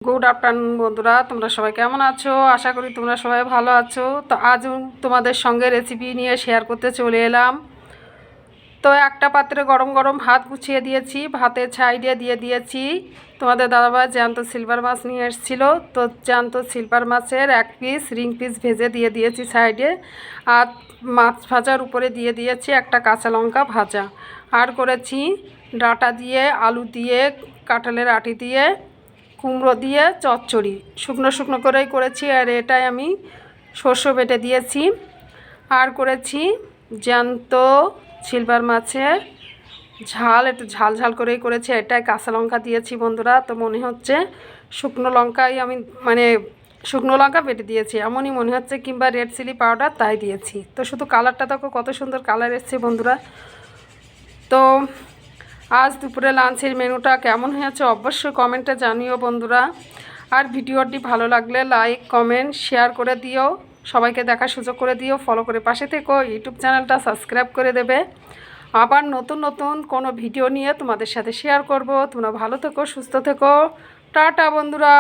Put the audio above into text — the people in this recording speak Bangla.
গুড আফটারনুন বন্ধুরা, তোমরা সবাই কেমন আছো? আশা করি তোমরা সবাই ভালো আছো। তো আজ তোমাদের সঙ্গে রেসিপি নিয়ে শেয়ার করতে চলে এলাম। তো একটা পাত্রে গরম গরম ভাত গুছিয়ে দিয়েছি, ভাতের সাইডে দিয়ে দিয়েছি তোমাদের দাদাভাই জ্যান্ত সিলভার মাছ নিয়ে এসেছিলো। তো জ্যান্ত সিলভার মাছের এক পিস রিং পিস ভেজে দিয়ে দিয়েছি সাইডে, আর মাছ ভাজার উপরে দিয়ে দিয়েছি একটা কাঁচা লঙ্কা ভাজা, আর করেছি ডাঁটা দিয়ে, আলু দিয়ে, কাঁঠালের আটি দিয়ে, কুমড়ো দিয়ে চচ্চড়ি, শুকনো শুকনো করেই করেছি। আর এটাই আমি সর্ষে বেটে দিয়েছি। আর করেছি জ্যান্ত সিলভার মাছের ঝাল, একটু ঝাল ঝাল করেই করেছি। এটাই কাঁচা লঙ্কা দিয়েছি বন্ধুরা। তো মনে হচ্ছে শুকনো লঙ্কাই আমি শুকনো লঙ্কা বেটে দিয়েছি এমনই মনে হচ্ছে, কিংবা রেড চিলি পাউডার তাই দিয়েছি। তো শুধু কালারটা দেখো কত সুন্দর কালার এসছে বন্ধুরা। তো আজ দুপুরে লাঞ্চের মেনুটা কেমন হয়েছে অবশ্যই কমেন্টে জানিও বন্ধুরা। আর ভিডিওটি ভালো লাগলে লাইক কমেন্ট শেয়ার করে দিও, সবাইকে দেখার সুযোগ করে দিও, ফলো করে পাশে থেকো, ইউটিউব চ্যানেলটা সাবস্ক্রাইব করে দেবে। আবার নতুন নতুন কোনো ভিডিও নিয়ে তোমাদের সাথে শেয়ার করব। তোমরা ভালো থেকো, সুস্থ থেকো। টাটা বন্ধুরা।